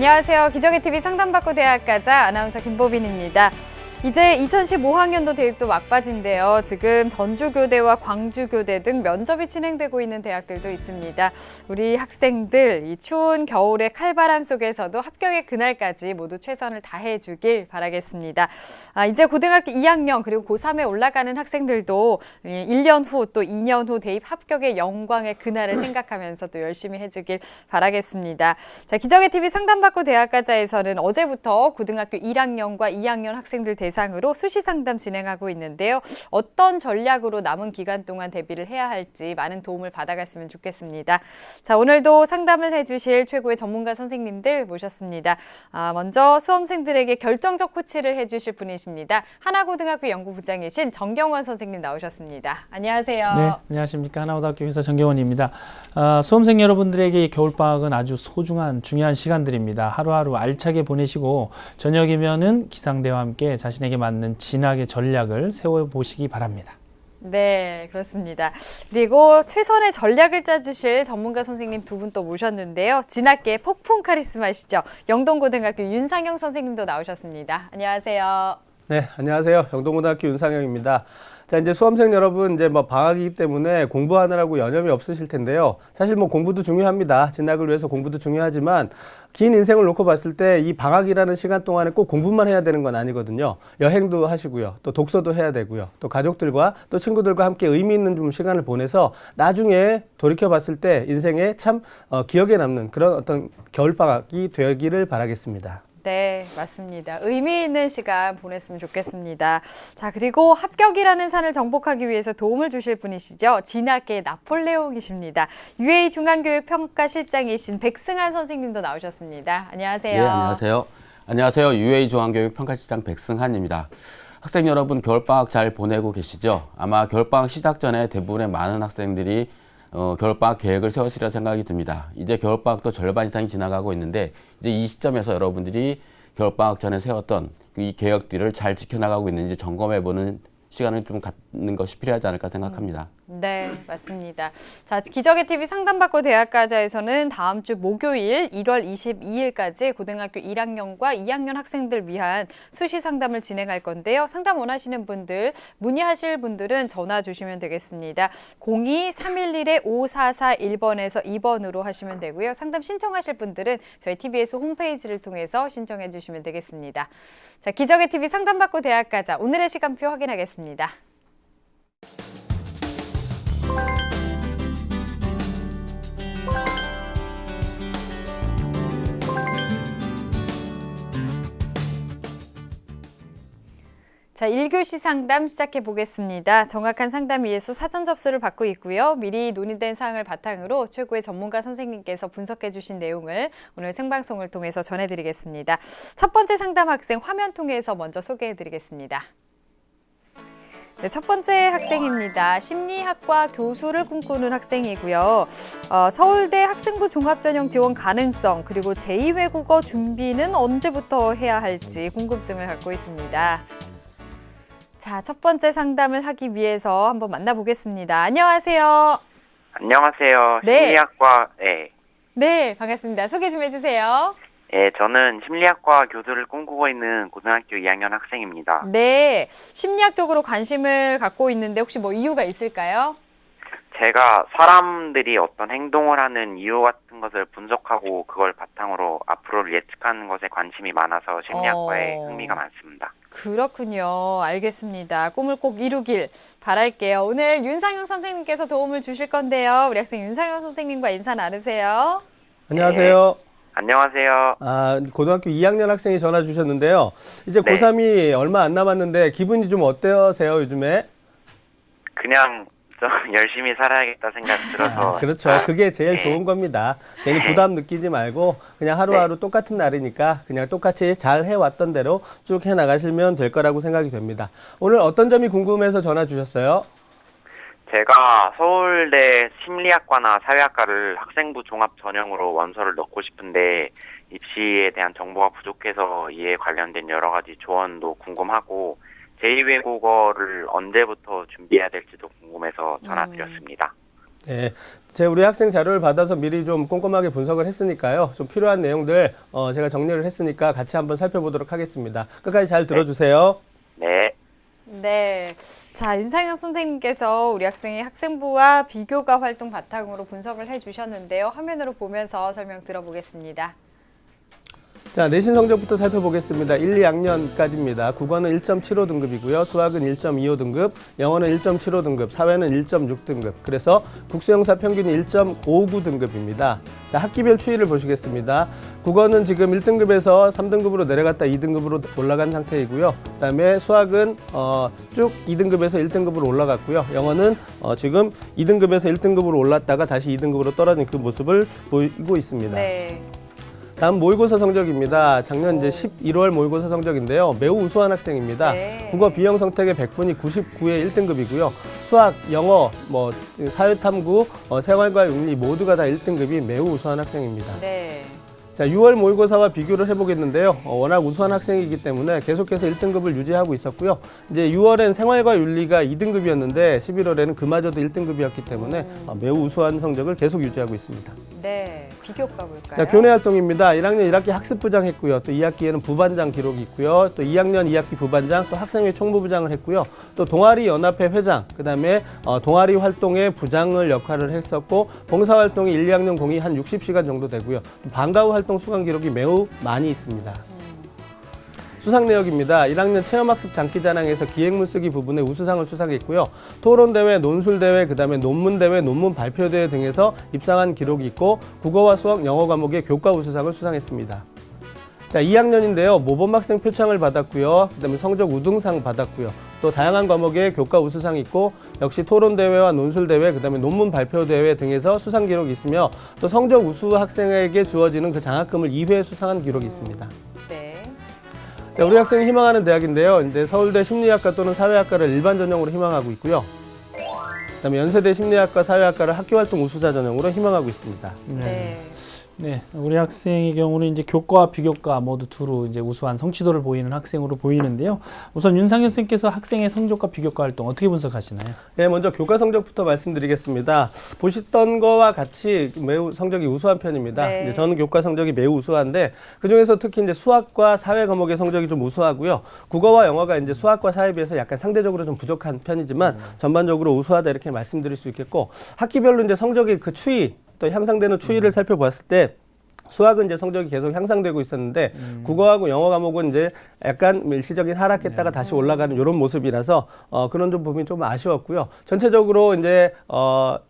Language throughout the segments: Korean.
안녕하세요. 기적의 TV 상담받고 대학 가자 아나운서 김보빈입니다. 이제 2015학년도 대입도 막바지인데요. 지금 전주교대와 광주교대 등 면접이 진행되고 있는 대학들도 있습니다. 우리 학생들 이 추운 겨울의 칼바람 속에서도 합격의 그날까지 모두 최선을 다해주길 바라겠습니다. 이제 고등학교 2학년 그리고 고3에 올라가는 학생들도 1년 후 또 2년 후 대입 합격의 영광의 그날을 생각하면서 또 열심히 해주길 바라겠습니다. 자, 기적의 TV 상담받고 대학 가자에서는 어제부터 고등학교 1학년과 2학년 학생들 대상으로 수시 상담 진행하고 있는데요. 어떤 전략으로 남은 기간 동안 대비를 해야 할지 많은 도움을 받아갔으면 좋겠습니다. 자, 오늘도 상담을 해주실 최고의 전문가 선생님들 모셨습니다. 먼저 수험생들에게 결정적 코치를 해주실 분이십니다. 하나고등학교 연구부장이신 정경원 선생님 나오셨습니다. 안녕하세요. 네, 안녕하십니까. 하나고등학교 교사 정경원입니다. 수험생 여러분들에게 겨울방학은 아주 소중한 중요한 시간들입니다. 하루하루 알차게 보내시고 저녁이면은 기상대와 함께 자신에게 맞는 진학의 전략을 세워보시기 바랍니다. 네, 그렇습니다. 그리고 최선의 전략을 짜주실 전문가 선생님 두 분 또 모셨는데요. 진학계 폭풍 카리스마시죠. 영동고등학교 윤상영 선생님도 나오셨습니다. 안녕하세요. 네, 안녕하세요. 영동고등학교 윤상영입니다. 자, 이제 수험생 여러분, 이제 방학이기 때문에 공부하느라고 여념이 없으실 텐데요. 사실 공부도 중요합니다. 진학을 위해서 공부도 중요하지만 긴 인생을 놓고 봤을 때 이 방학이라는 시간 동안에 꼭 공부만 해야 되는 건 아니거든요. 여행도 하시고요. 또 독서도 해야 되고요. 또 가족들과 또 친구들과 함께 의미 있는 좀 시간을 보내서 나중에 돌이켜 봤을 때 인생에 참 기억에 남는 그런 어떤 겨울방학이 되기를 바라겠습니다. 네, 맞습니다. 의미 있는 시간 보냈으면 좋겠습니다. 자, 그리고 합격이라는 산을 정복하기 위해서 도움을 주실 분이시죠. 진학계 나폴레옹이십니다. UA 중앙교육평가실장이신 백승한 선생님도 나오셨습니다. 안녕하세요. 네, 안녕하세요. 안녕하세요. UA 중앙교육평가실장 백승한입니다. 학생 여러분 겨울방학 잘 보내고 계시죠? 아마 겨울방학 시작 전에 대부분의 많은 학생들이 겨울방학 계획을 세웠으리라 생각이 듭니다. 이제 겨울방학도 절반 이상이 지나가고 있는데 이제 이 시점에서 여러분들이 겨울방학 전에 세웠던 이 계획들을 잘 지켜나가고 있는지 점검해보는 시간을 좀 갖는 것이 필요하지 않을까 생각합니다. 네, 맞습니다. 자, 기적의 TV 상담받고 대학 가자에서는 다음 주 목요일 1월 22일까지 고등학교 1학년과 2학년 학생들 위한 수시 상담을 진행할 건데요. 상담 원하시는 분들, 문의하실 분들은 전화 주시면 되겠습니다. 02-311-5441번에서 2번으로 하시면 되고요. 상담 신청하실 분들은 저희 TBS 홈페이지를 통해서 신청해 주시면 되겠습니다. 자, 기적의 TV 상담받고 대학 가자. 오늘의 시간표 확인하겠습니다. 자, 1교시 상담 시작해 보겠습니다. 정확한 상담 위해서 사전 접수를 받고 있고요. 미리 논의된 사항을 바탕으로 최고의 전문가 선생님께서 분석해 주신 내용을 오늘 생방송을 통해서 전해드리겠습니다. 첫 번째 상담 학생 화면 통해서 먼저 소개해 드리겠습니다. 네, 첫 번째 학생입니다. 심리학과 교수를 꿈꾸는 학생이고요. 서울대 학생부 종합전형 지원 가능성 그리고 제2외국어 준비는 언제부터 해야 할지 궁금증을 갖고 있습니다. 자, 첫 번째 상담을 하기 위해서 한번 만나보겠습니다. 안녕하세요. 안녕하세요. 네. 심리학과, 네, 반갑습니다. 소개 좀 해주세요. 저는 심리학과 교수를 꿈꾸고 있는 고등학교 2학년 학생입니다. 네, 심리학 쪽으로 관심을 갖고 있는데 혹시 이유가 있을까요? 제가 사람들이 어떤 행동을 하는 이유 같은 것을 분석하고 그걸 바탕으로 앞으로를 예측하는 것에 관심이 많아서 심리학과에 흥미가 많습니다. 그렇군요. 알겠습니다. 꿈을 꼭 이루길 바랄게요. 오늘 윤상영 선생님께서 도움을 주실 건데요. 우리 학생 윤상영 선생님과 인사 나누세요. 안녕하세요. 안녕하세요. 고등학교 2학년 학생이 전화 주셨는데요. 이제 네. 고3이 얼마 안 남았는데 기분이 좀 어떠세요, 요즘에? 그냥 좀 열심히 살아야겠다 생각 들어서. 그렇죠. 그게 제일 좋은 겁니다. 괜히 부담 느끼지 말고 그냥 하루하루 똑같은 날이니까 그냥 똑같이 잘 해왔던 대로 쭉 해나가시면 될 거라고 생각이 됩니다. 오늘 어떤 점이 궁금해서 전화 주셨어요? 제가 서울대 심리학과나 사회학과를 학생부 종합 전형으로 원서를 넣고 싶은데 입시에 대한 정보가 부족해서 이에 관련된 여러 가지 조언도 궁금하고 제2외국어를 언제부터 준비해야 될지도 궁금해서 전화드렸습니다. 네, 우리 학생 자료를 받아서 미리 좀 꼼꼼하게 분석을 했으니까요. 좀 필요한 내용들 제가 정리를 했으니까 같이 한번 살펴보도록 하겠습니다. 끝까지 잘 들어주세요. 네. 네. 자, 윤상현 선생님께서 우리 학생의 학생부와 비교과 활동 바탕으로 분석을 해주셨는데요. 화면으로 보면서 설명 들어보겠습니다. 자, 내신 성적부터 살펴보겠습니다. 1, 2학년까지입니다. 국어는 1.75등급이고요. 수학은 1.25등급, 영어는 1.75등급, 사회는 1.6등급. 그래서 국수영사 평균이 1.59등급입니다. 자, 학기별 추이를 보시겠습니다. 국어는 지금 1등급에서 3등급으로 내려갔다 2등급으로 올라간 상태이고요. 그다음에 수학은 쭉 2등급에서 1등급으로 올라갔고요. 영어는 지금 2등급에서 1등급으로 올랐다가 다시 2등급으로 떨어진 그 모습을 보이고 있습니다. 네. 다음 모의고사 성적입니다. 작년 이제 11월 모의고사 성적인데요. 매우 우수한 학생입니다. 네. 국어 B형 성택의 100분이 99에 1등급이고요. 수학, 영어, 사회탐구, 생활과 윤리 모두가 다 1등급이 매우 우수한 학생입니다. 네. 자, 6월 모의고사와 비교를 해보겠는데요. 워낙 우수한 학생이기 때문에 계속해서 1등급을 유지하고 있었고요. 이제 6월엔 생활과 윤리가 2등급이었는데 11월에는 그마저도 1등급이었기 때문에 매우 우수한 성적을 계속 유지하고 있습니다. 네. 비교과 볼까요? 자, 교내 활동입니다. 1학년 1학기 학습부장 했고요. 또 2학기에는 부반장 기록이 있고요. 또 2학년 2학기 부반장, 또 학생회 총무부장을 했고요. 또 동아리 연합회 회장, 그다음에 동아리 활동의 부장을 역할을 했었고 봉사활동이 1, 2학년 공이 한 60시간 정도 되고요. 방과후 활동 수강 기록이 매우 많이 있습니다. 수상 내역입니다. 1학년 체험학습 장기자랑에서 기획문 쓰기 부분에 우수상을 수상했고요. 토론대회, 논술대회, 그다음에 논문대회, 논문 발표대회 등에서 입상한 기록이 있고 국어와 수학, 영어 과목의 교과 우수상을 수상했습니다. 자, 2학년인데요. 모범학생 표창을 받았고요. 그다음에 성적 우등상 받았고요. 또 다양한 과목의 교과 우수상이 있고 역시 토론대회와 논술대회, 그다음에 논문 발표대회 등에서 수상 기록이 있으며 또 성적 우수 학생에게 주어지는 그 장학금을 2회 수상한 기록이 있습니다. 네. 자, 우리 학생이 희망하는 대학인데요. 이제 서울대 심리학과 또는 사회학과를 일반 전형으로 희망하고 있고요. 그다음에 연세대 심리학과, 사회학과를 학교활동 우수자 전형으로 희망하고 있습니다. 네. 네, 우리 학생의 경우는 이제 교과, 비교과 모두 두루 이제 우수한 성취도를 보이는 학생으로 보이는데요. 우선 윤상현 선생님께서 학생의 성적과 비교과 활동 어떻게 분석하시나요? 네, 먼저 교과 성적부터 말씀드리겠습니다. 보셨던 거와 같이 매우 성적이 우수한 편입니다. 네. 이제 저는 교과 성적이 매우 우수한데 그 중에서 특히 이제 수학과 사회 과목의 성적이 좀 우수하고요. 국어와 영어가 이제 수학과 사회에 비해서 약간 상대적으로 좀 부족한 편이지만 전반적으로 우수하다 이렇게 말씀드릴 수 있겠고 학기별로 이제 성적의 그 추이 또 향상되는 추이를 살펴보았을 때 수학은 이제 성적이 계속 향상되고 있었는데 국어하고 영어 과목은 이제 약간 일시적인 하락했다가 다시 올라가는 이런 모습이라서 그런 좀 부분이 좀 아쉬웠고요. 전체적으로 이제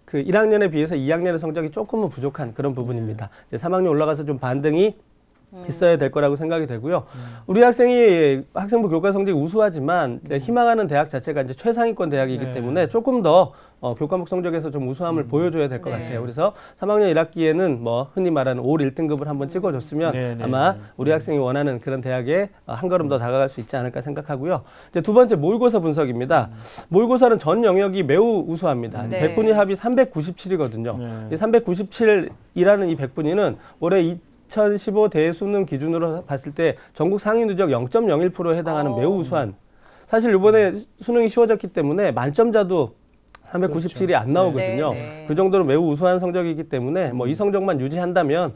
그 1학년에 비해서 2학년의 성적이 조금은 부족한 그런 부분입니다. 이제 3학년 올라가서 좀 반등이 있어야 될 거라고 생각이 되고요. 우리 학생이 학생부 교과 성적이 우수하지만 이제 희망하는 대학 자체가 이제 최상위권 대학이기 때문에 조금 더 교과목 성적에서 좀 우수함을 보여줘야 될 것 같아요. 그래서 3학년 1학기에는 뭐 흔히 말하는 올 1등급을 한번 찍어줬으면 아마 우리 학생이 원하는 그런 대학에 한 걸음 더 다가갈 수 있지 않을까 생각하고요. 이제 두 번째 모의고사 분석입니다. 모의고사는 전 영역이 매우 우수합니다. 네. 100분위 합이 397이거든요. 이 397이라는 이 100분위는 올해 2015 대수능 기준으로 봤을 때 전국 상위 누적 0.01%에 해당하는 매우 우수한, 사실 이번에 수능이 쉬워졌기 때문에 만점자도 397이 안 나오거든요. 네. 그 정도로 매우 우수한 성적이기 때문에 뭐 이 성적만 유지한다면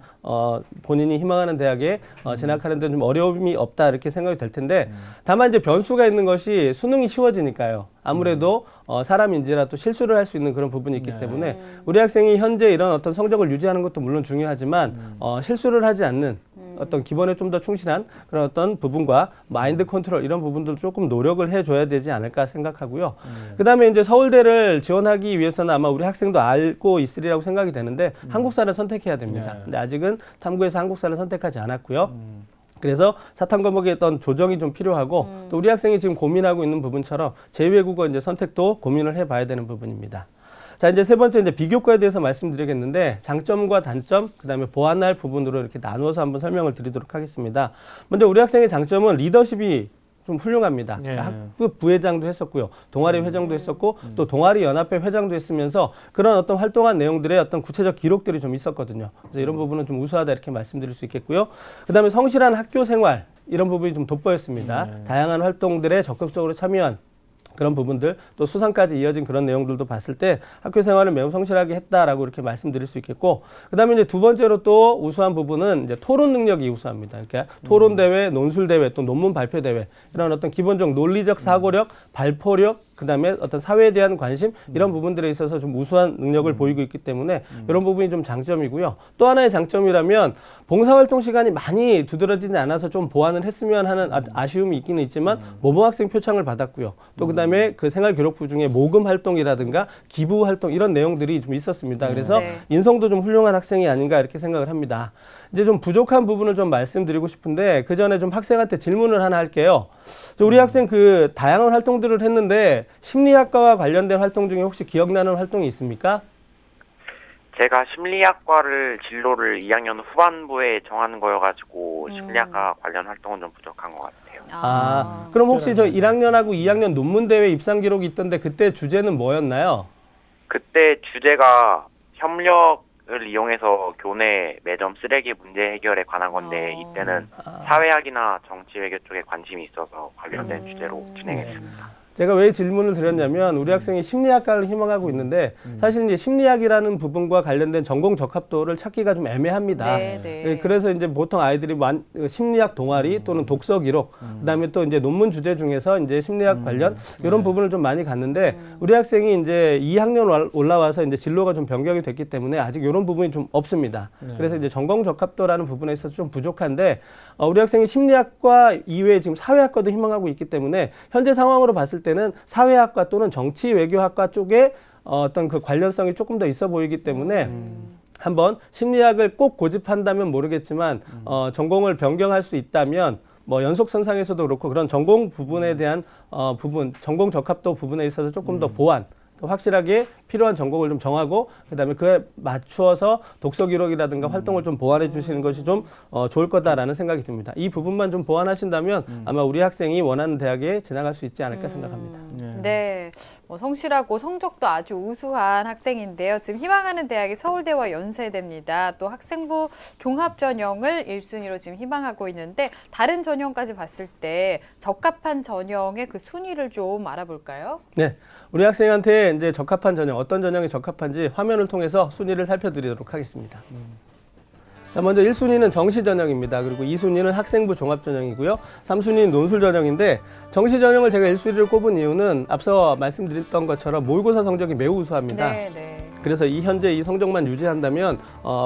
본인이 희망하는 대학에 진학하는 데 좀 어려움이 없다 이렇게 생각이 될 텐데 다만 이제 변수가 있는 것이 수능이 쉬워지니까요. 아무래도 사람인지라 또 실수를 할 수 있는 그런 부분이 있기 때문에 우리 학생이 현재 이런 어떤 성적을 유지하는 것도 물론 중요하지만 실수를 하지 않는 어떤 기본에 좀 더 충실한 그런 어떤 부분과 마인드 컨트롤 이런 부분들 조금 노력을 해줘야 되지 않을까 생각하고요. 그다음에 이제 서울대를 지원하기 위해서는 아마 우리 학생도 알고 있으리라고 생각이 되는데 한국사를 선택해야 됩니다. 근데 아직은 탐구에서 한국사를 선택하지 않았고요. 그래서 사탐 과목의 어떤 조정이 좀 필요하고 또 우리 학생이 지금 고민하고 있는 부분처럼 제2외국어 이제 선택도 고민을 해봐야 되는 부분입니다. 자, 이제 세 번째 이제 비교과에 대해서 말씀드리겠는데 장점과 단점, 그다음에 보완할 부분으로 이렇게 나누어서 한번 설명을 드리도록 하겠습니다. 먼저 우리 학생의 장점은 리더십이 좀 훌륭합니다. 학급 부회장도 했었고요. 동아리 회장도 했었고 또 동아리 연합회 회장도 했으면서 그런 어떤 활동한 내용들의 어떤 구체적 기록들이 좀 있었거든요. 그래서 이런 부분은 좀 우수하다 이렇게 말씀드릴 수 있겠고요. 그다음에 성실한 학교 생활 이런 부분이 좀 돋보였습니다. 다양한 활동들에 적극적으로 참여한 그런 부분들 또 수상까지 이어진 그런 내용들도 봤을 때 학교 생활을 매우 성실하게 했다라고 이렇게 말씀드릴 수 있겠고, 그다음에 이제 두 번째로 또 우수한 부분은 이제 토론 능력이 우수합니다. 그러니까 토론 대회, 논술 대회, 또 논문 발표 대회 이런 어떤 기본적 논리적 사고력, 발포력, 그다음에 어떤 사회에 대한 관심 이런 부분들에 있어서 좀 우수한 능력을 보이고 있기 때문에 이런 부분이 좀 장점이고요. 또 하나의 장점이라면 봉사활동 시간이 많이 두드러지지 않아서 좀 보완을 했으면 하는 아쉬움이 있기는 있지만 모범학생 표창을 받았고요. 또 그다음에 그 생활기록부 중에 모금 활동이라든가 기부 활동 이런 내용들이 좀 있었습니다. 그래서 네. 인성도 좀 훌륭한 학생이 아닌가 이렇게 생각을 합니다. 이제 좀 부족한 부분을 좀 말씀드리고 싶은데 그 전에 좀 학생한테 질문을 하나 할게요. 우리 학생 그 다양한 활동들을 했는데 심리학과와 관련된 활동 중에 혹시 기억나는 활동이 있습니까? 제가 심리학과를 진로를 2학년 후반부에 정하는 거여가지고 심리학과 관련 활동은 좀 부족한 것 같아요. 그럼 혹시 저 1학년하고 2학년 논문 대회 입상 기록이 있던데 그때 주제는 뭐였나요? 그때 주제가 협력을 이용해서 교내 매점 쓰레기 문제 해결에 관한 건데 이때는 사회학이나 정치 외교 쪽에 관심이 있어서 관련된 주제로 진행했습니다. 제가 왜 질문을 드렸냐면 우리 학생이 심리학과를 희망하고 있는데 사실 이제 심리학이라는 부분과 관련된 전공 적합도를 찾기가 좀 애매합니다. 네. 그래서 이제 보통 아이들이 심리학 동아리 또는 독서 기록, 그다음에 또 이제 논문 주제 중에서 이제 심리학 관련 이런 부분을 좀 많이 갔는데 우리 학생이 이제 2학년 올라와서 이제 진로가 좀 변경이 됐기 때문에 아직 이런 부분이 좀 없습니다. 그래서 이제 전공 적합도라는 부분에 있어서 좀 부족한데 우리 학생이 심리학과 이외에 지금 사회학과도 희망하고 있기 때문에 현재 상황으로 봤을 때는 사회학과 또는 정치 외교학과 쪽에 어떤 그 관련성이 조금 더 있어 보이기 때문에 한번 심리학을 꼭 고집한다면 모르겠지만 전공을 변경할 수 있다면 뭐 연속선상에서도 그렇고 그런 전공 부분에 대한 전공 적합도 부분에 있어서 조금 더 보완, 확실하게 필요한 전공을 좀 정하고 그다음에 그에 맞추어서 독서 기록이라든가 활동을 좀 보완해 주시는 것이 좀 좋을 거다라는 생각이 듭니다. 이 부분만 좀 보완하신다면 아마 우리 학생이 원하는 대학에 진학할 수 있지 않을까 생각합니다. 네, 뭐 성실하고 성적도 아주 우수한 학생인데요. 지금 희망하는 대학이 서울대와 연세대입니다. 또 학생부 종합 전형을 1순위로 지금 희망하고 있는데 다른 전형까지 봤을 때 적합한 전형의 그 순위를 좀 알아볼까요? 네, 우리 학생한테 이제 적합한 전형, 어떤 전형이 적합한지 화면을 통해서 순위를 살펴드리도록 하겠습니다. 자, 먼저 1순위는 정시 전형입니다. 그리고 2순위는 학생부 종합 전형이고요. 3순위는 논술 전형인데 정시 전형을 제가 1순위를 꼽은 이유는 앞서 말씀드렸던 것처럼 모의고사 성적이 매우 우수합니다. 네. 그래서 현재 이 성적만 유지한다면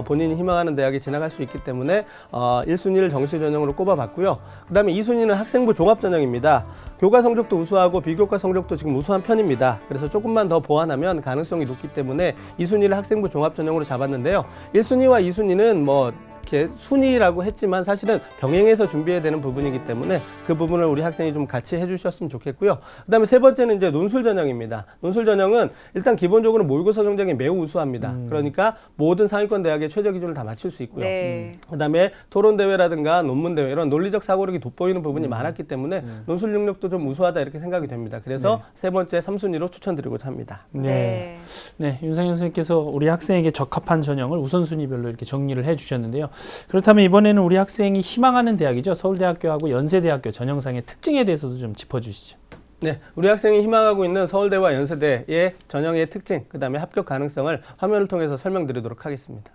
본인이 희망하는 대학에 진학할 수 있기 때문에 1순위를 정시 전형으로 꼽아봤고요. 그 다음에 2순위는 학생부 종합 전형입니다. 교과 성적도 우수하고 비교과 성적도 지금 우수한 편입니다. 그래서 조금만 더 보완하면 가능성이 높기 때문에 2순위를 학생부 종합 전형으로 잡았는데요. 1순위와 2순위는 뭐 이렇게 순위라고 했지만 사실은 병행해서 준비해야 되는 부분이기 때문에 그 부분을 우리 학생이 좀 같이 해주셨으면 좋겠고요. 그다음에 세 번째는 이제 논술 전형입니다. 논술 전형은 일단 기본적으로 모의고사 성적이 매우 우수합니다. 그러니까 모든 상위권 대학의 최저 기준을 다 맞출 수 있고요. 네. 그다음에 토론 대회라든가 논문 대회 이런 논리적 사고력이 돋보이는 부분이 많았기 때문에 논술 능력도 좀 우수하다 이렇게 생각이 됩니다. 그래서 세 번째 3순위로 추천드리고자 합니다. 네, 윤상현 선생님께서 우리 학생에게 적합한 전형을 우선순위별로 이렇게 정리를 해주셨는데요. 그렇다면 이번에는 우리 학생이 희망하는 대학이죠. 서울대학교하고 연세대학교 전형상의 특징에 대해서도 좀 짚어주시죠. 네, 우리 학생이 희망하고 있는 서울대와 연세대의 전형의 특징, 그 다음에 합격 가능성을 화면을 통해서 설명드리도록 하겠습니다.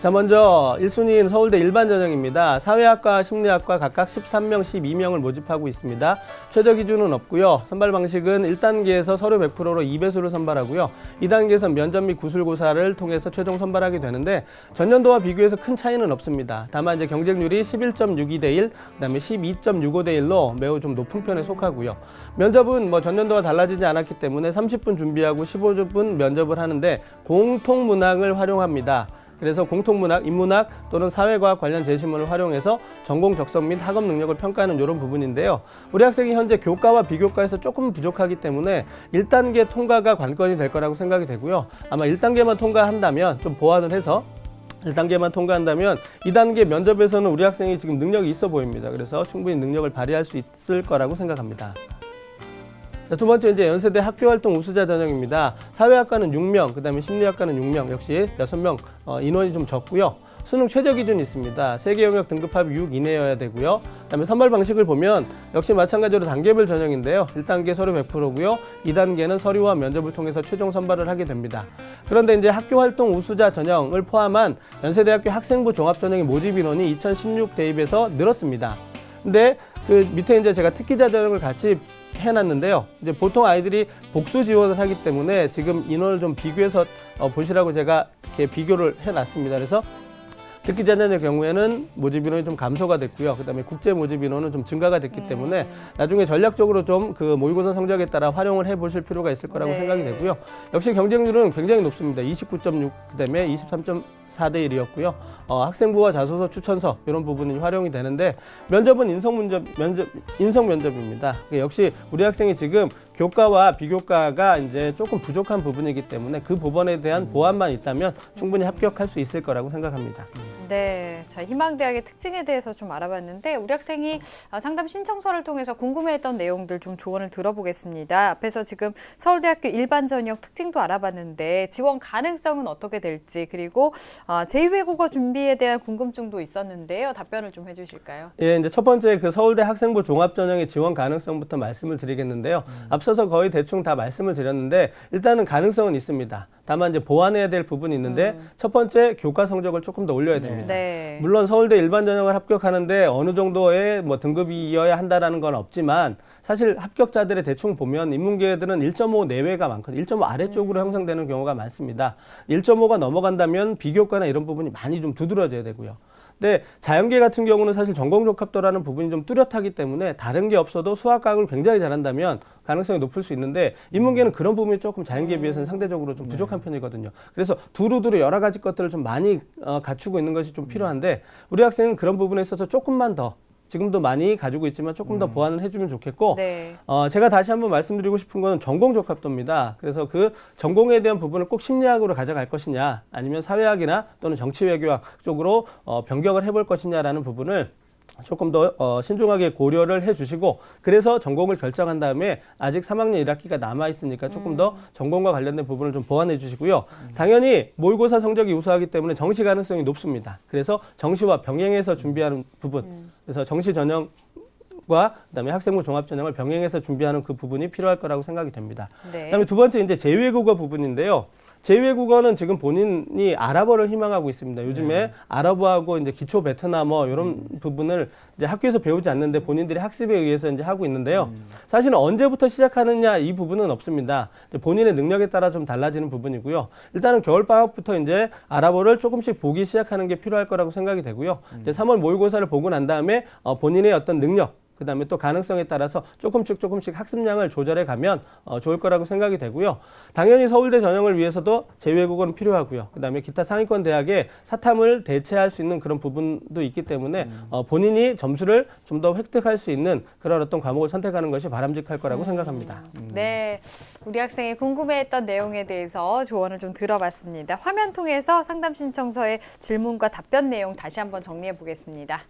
자, 먼저 1순위인 서울대 일반 전형입니다. 사회학과, 심리학과 각각 13명, 12명을 모집하고 있습니다. 최저 기준은 없고요. 선발 방식은 1단계에서 서류 100%로 2배수를 선발하고요. 2단계에서 면접 및 구술고사를 통해서 최종 선발하게 되는데 전년도와 비교해서 큰 차이는 없습니다. 다만 이제 경쟁률이 11.62대 1, 그다음에 12.65대 1로 매우 좀 높은 편에 속하고요. 면접은 뭐 전년도와 달라지지 않았기 때문에 30분 준비하고 15분 면접을 하는데 공통 문항을 활용합니다. 그래서 공통문학, 인문학 또는 사회과학 관련 제시문을 활용해서 전공 적성 및 학업 능력을 평가하는 이런 부분인데요. 우리 학생이 현재 교과와 비교과에서 조금 부족하기 때문에 1단계 통과가 관건이 될 거라고 생각이 되고요. 아마 1단계만 통과한다면 좀 보완을 해서 1단계만 통과한다면 2단계 면접에서는 우리 학생이 지금 능력이 있어 보입니다. 그래서 충분히 능력을 발휘할 수 있을 거라고 생각합니다. 자, 두 번째 이제 연세대 학교활동 우수자 전형입니다. 사회학과는 6명, 그 다음에 심리학과는 6명, 역시 6명 인원이 좀 적고요. 수능 최저 기준이 있습니다. 세계 영역 등급합이 6 이내여야 되고요. 그다음에 선발 방식을 보면 역시 마찬가지로 단계별 전형인데요. 1단계 서류 100%고요. 2단계는 서류와 면접을 통해서 최종 선발을 하게 됩니다. 그런데 이제 학교 활동 우수자 전형을 포함한 연세대학교 학생부 종합 전형의 모집 인원이 2016 대입에서 늘었습니다. 근데 그 밑에 이제 제가 특기자 전형을 같이 해놨는데요. 이제 보통 아이들이 복수 지원을 하기 때문에 지금 인원을 좀 비교해서 보시라고 제가 이렇게 비교를 해놨습니다. 그래서 특기자 전형의 경우에는 모집 인원이 좀 감소가 됐고요. 그다음에 국제 모집 인원은 좀 증가가 됐기 때문에 나중에 전략적으로 좀 그 모의고사 성적에 따라 활용을 해보실 필요가 있을 거라고 네. 생각이 되고요. 역시 경쟁률은 굉장히 높습니다. 29.6 그다음에 23.4대 1이었고요. 학생부와 자소서 추천서 이런 부분이 활용이 되는데 면접은 인성 면접입니다. 역시 우리 학생이 지금 교과와 비교과가 이제 조금 부족한 부분이기 때문에 그 부분에 대한 보완만 있다면 충분히 합격할 수 있을 거라고 생각합니다. 네, 자 희망대학의 특징에 대해서 좀 알아봤는데 우리 학생이 상담 신청서를 통해서 궁금해했던 내용들 좀 조언을 들어보겠습니다. 앞에서 지금 서울대학교 일반 전형 특징도 알아봤는데 지원 가능성은 어떻게 될지 그리고 제2외국어 준비에 대한 궁금증도 있었는데요. 답변을 좀 해주실까요? 예, 이제 첫 번째 그 서울대 학생부 종합 전형의 지원 가능성부터 말씀을 드리겠는데요. 앞서서 거의 대충 다 말씀을 드렸는데 일단은 가능성은 있습니다. 다만 이제 보완해야 될 부분이 있는데 첫 번째 교과 성적을 조금 더 올려야 됩니다. 네. 물론 서울대 일반 전형을 합격하는데 어느 정도의 뭐 등급이어야 한다라는 건 없지만 사실 합격자들의 대충 보면 인문계들은 1.5 내외가 많거든요. 1.5 아래쪽으로 형성되는 경우가 많습니다. 1.5가 넘어간다면 비교과나 이런 부분이 많이 좀 두드러져야 되고요. 근데 자연계 같은 경우는 사실 전공적합도라는 부분이 좀 뚜렷하기 때문에 다른 게 없어도 수학과학을 굉장히 잘한다면 가능성이 높을 수 있는데 인문계는 그런 부분이 조금 자연계에 비해서는 상대적으로 좀 부족한 편이거든요. 그래서 두루두루 여러 가지 것들을 좀 많이 갖추고 있는 것이 좀 필요한데 우리 학생은 그런 부분에 있어서 조금만 더 지금도 많이 가지고 있지만 조금 더 보완을 해주면 좋겠고 네. 제가 다시 한번 말씀드리고 싶은 거는 전공적합도입니다. 그래서 그 전공에 대한 부분을 꼭 심리학으로 가져갈 것이냐 아니면 사회학이나 또는 정치외교학 쪽으로 변경을 해볼 것이냐라는 부분을 조금 더 신중하게 고려를 해주시고 그래서 전공을 결정한 다음에 아직 3학년 1학기가 남아있으니까 조금 더 전공과 관련된 부분을 좀 보완해 주시고요. 당연히 모의고사 성적이 우수하기 때문에 정시 가능성이 높습니다. 그래서 정시와 병행해서 준비하는 부분 그래서 정시 전형과 그다음에 학생부 종합 전형을 병행해서 준비하는 그 부분이 필요할 거라고 생각이 됩니다. 네. 그다음에 두 번째 이제 제2외국어 부분인데요. 제2외국어는 지금 본인이 아랍어를 희망하고 있습니다. 요즘에 아랍어하고 이제 기초 베트남어 이런 부분을 이제 학교에서 배우지 않는데 본인들이 학습에 의해서 이제 하고 있는데요. 사실은 언제부터 시작하느냐 이 부분은 없습니다. 이제 본인의 능력에 따라 좀 달라지는 부분이고요. 일단은 겨울방학부터 이제 아랍어를 조금씩 보기 시작하는 게 필요할 거라고 생각이 되고요. 이제 3월 모의고사를 보고 난 다음에 본인의 어떤 능력 그다음에 또 가능성에 따라서 조금씩 학습량을 조절해 가면 좋을 거라고 생각이 되고요. 당연히 서울대 전형을 위해서도 제2외국어는 필요하고요. 그다음에 기타 상위권 대학의 사탐을 대체할 수 있는 그런 부분도 있기 때문에 본인이 점수를 좀 더 획득할 수 있는 그런 어떤 과목을 선택하는 것이 바람직할 거라고 생각합니다. 네, 우리 학생이 궁금해했던 내용에 대해서 조언을 좀 들어봤습니다. 화면 통해서 상담 신청서의 질문과 답변 내용 다시 한번 정리해 보겠습니다.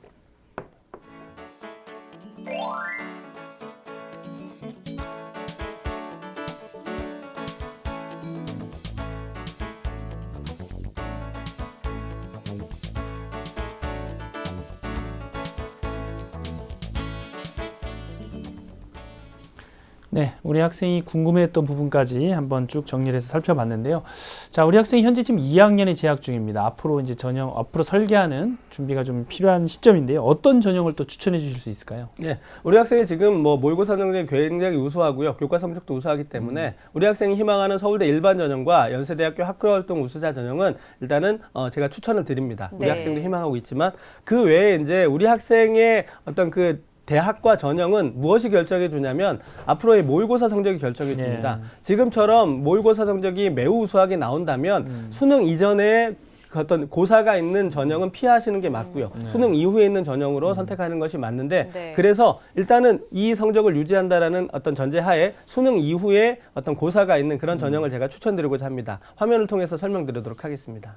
네, 우리 학생이 궁금해했던 부분까지 한번 쭉 정리를 해서 살펴봤는데요. 자, 우리 학생이 현재 지금 2학년에 재학 중입니다. 앞으로 이제 앞으로 설계하는 준비가 좀 필요한 시점인데요. 어떤 전형을 또 추천해 주실 수 있을까요? 네, 우리 학생이 지금 뭐 모의고사 성적이 굉장히 우수하고요. 교과 성적도 우수하기 때문에 우리 학생이 희망하는 서울대 일반 전형과 연세대학교 학교활동 우수자 전형은 일단은 제가 추천을 드립니다. 우리 네. 학생도 희망하고 있지만 그 외에 이제 우리 학생의 어떤 그 대학과 전형은 무엇이 결정해 주냐면 앞으로의 모의고사 성적이 결정해 줍니다. 지금처럼 모의고사 성적이 매우 우수하게 나온다면 수능 이전에 그 어떤 고사가 있는 전형은 피하시는 게 맞고요. 수능 이후에 있는 전형으로 선택하는 것이 맞는데 네. 그래서 일단은 이 성적을 유지한다라는 어떤 전제하에 수능 이후에 어떤 고사가 있는 그런 전형을 제가 추천드리고자 합니다. 화면을 통해서 설명드리도록 하겠습니다.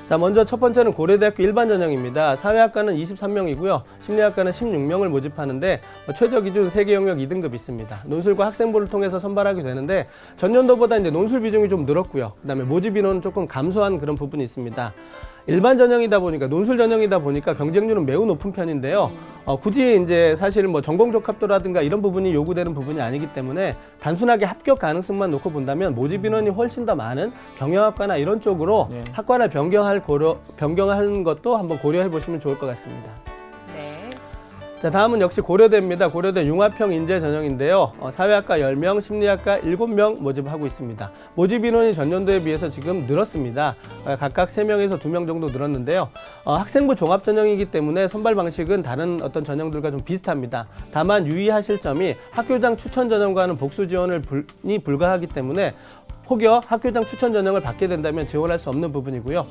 자, 먼저 첫 번째는 고려대학교 일반 전형입니다. 사회학과는 23명이고요. 심리학과는 16명을 모집하는데 최저 기준 세계 영역 2등급 있습니다. 논술과 학생부를 통해서 선발하게 되는데 전년도보다 이제 논술 비중이 좀 늘었고요. 그다음에 모집 인원은 조금 감소한 그런 부분이 있습니다. 일반 전형이다 보니까 논술 전형이다 보니까 경쟁률은 매우 높은 편인데요. 굳이 이제 사실 뭐 전공 적합도라든가 이런 부분이 요구되는 부분이 아니기 때문에 단순하게 합격 가능성만 놓고 본다면 모집 인원이 훨씬 더 많은 경영학과나 이런 쪽으로 네. 학과를 변경하는 것도 한번 고려해 보시면 좋을 것 같습니다. 네. 자, 다음은 역시 고려대입니다. 고려대 융합형 인재 전형인데요. 사회학과 10명, 심리학과 7명 모집하고 있습니다. 모집 인원이 전년도에 비해서 지금 늘었습니다. 각각 3명에서 2명 정도 늘었는데요. 학생부 종합 전형이기 때문에 선발 방식은 다른 어떤 전형들과 좀 비슷합니다. 다만 유의하실 점이 학교장 추천 전형과는 복수 지원이 불가하기 때문에 혹여 학교장 추천 전형을 받게 된다면 지원할 수 없는 부분이고요.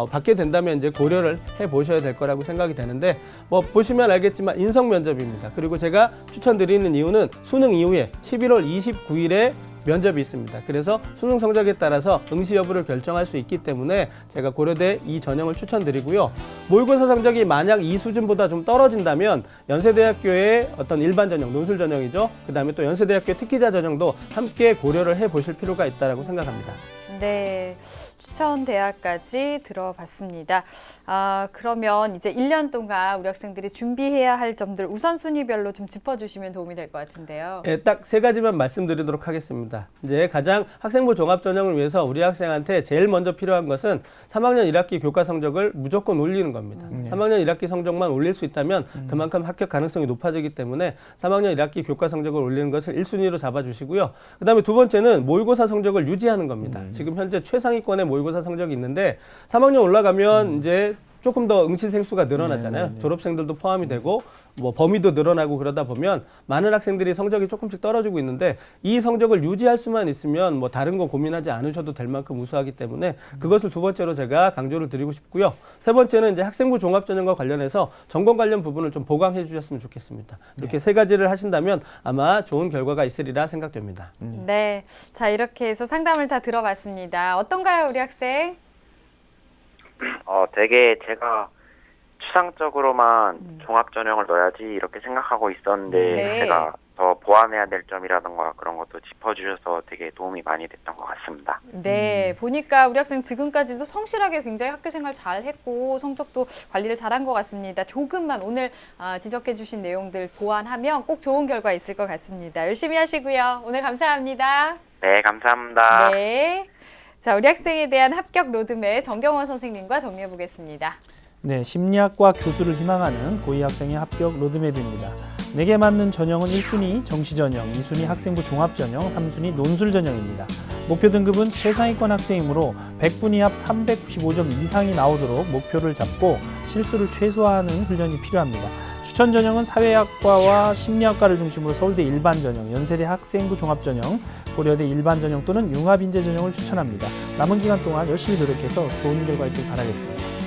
받게 된다면 이제 고려를 해 보셔야 될 거라고 생각이 되는데, 뭐 보시면 알겠지만 인성 면접입니다. 그리고 제가 추천드리는 이유는 수능 이후에 11월 29일에 면접이 있습니다. 그래서 수능 성적에 따라서 응시 여부를 결정할 수 있기 때문에 제가 고려대 이 전형을 추천드리고요. 모의고사 성적이 만약 이 수준보다 좀 떨어진다면 연세대학교의 어떤 일반 전형, 논술 전형이죠. 그 다음에 또 연세대학교 특기자 전형도 함께 고려를 해 보실 필요가 있다고 생각합니다. 네, 추천 대학까지 들어봤습니다. 그러면 이제 1년 동안 우리 학생들이 준비해야 할 점들 우선순위별로 좀 짚어주시면 도움이 될 것 같은데요. 예, 딱 3가지만 말씀드리도록 하겠습니다. 이제 가장 학생부 종합 전형을 위해서 우리 학생한테 제일 먼저 필요한 것은 3학년 1학기 교과 성적을 무조건 올리는 겁니다. 3학년 1학기 성적만 올릴 수 있다면 그만큼 합격 가능성이 높아지기 때문에 3학년 1학기 교과 성적을 올리는 것을 1순위로 잡아주시고요. 그 다음에 두 번째는 모의고사 성적을 유지하는 겁니다. 지금 현재 최상위권의 모의고사 성적이 있는데 3학년 올라가면 이제 조금 더 응시생 수가 늘어나잖아요. 졸업생들도 포함이 되고 뭐 범위도 늘어나고 그러다 보면 많은 학생들이 성적이 조금씩 떨어지고 있는데 이 성적을 유지할 수만 있으면 뭐 다른 거 고민하지 않으셔도 될 만큼 우수하기 때문에 그것을 두 번째로 제가 강조를 드리고 싶고요. 세 번째는 이제 학생부 종합 전형과 관련해서 전공 관련 부분을 좀 보강해 주셨으면 좋겠습니다. 이렇게 3가지를 하신다면 아마 좋은 결과가 있으리라 생각됩니다. 네, 자 이렇게 해서 상담을 다 들어봤습니다. 어떤가요, 우리 학생? 되게 제가 추상적으로만 종합 전형을 넣어야지 이렇게 생각하고 있었는데 네. 제가 더 보완해야 될 점이라든가 그런 것도 짚어주셔서 되게 도움이 많이 됐던 것 같습니다. 네, 보니까 우리 학생 지금까지도 성실하게 굉장히 학교 생활 잘 했고 성적도 관리를 잘한 것 같습니다. 조금만 오늘 지적해 주신 내용들 보완하면 꼭 좋은 결과 있을 것 같습니다. 열심히 하시고요. 오늘 감사합니다. 네, 감사합니다. 네. 자, 우리 학생에 대한 합격 로드맵 정경원 선생님과 정리해 보겠습니다. 네, 심리학과 교수를 희망하는 고2 학생의 합격 로드맵입니다. 내게 맞는 전형은 1순위 정시 전형, 2순위 학생부 종합 전형, 3순위 논술 전형입니다. 목표 등급은 최상위권 학생이므로 100분위 합 395점 이상이 나오도록 목표를 잡고 실수를 최소화하는 훈련이 필요합니다. 추천 전형은 사회학과와 심리학과를 중심으로 서울대 일반 전형, 연세대 학생부 종합 전형, 고려대 일반 전형 또는 융합 인재 전형을 추천합니다. 남은 기간 동안 열심히 노력해서 좋은 결과 있길 바라겠습니다.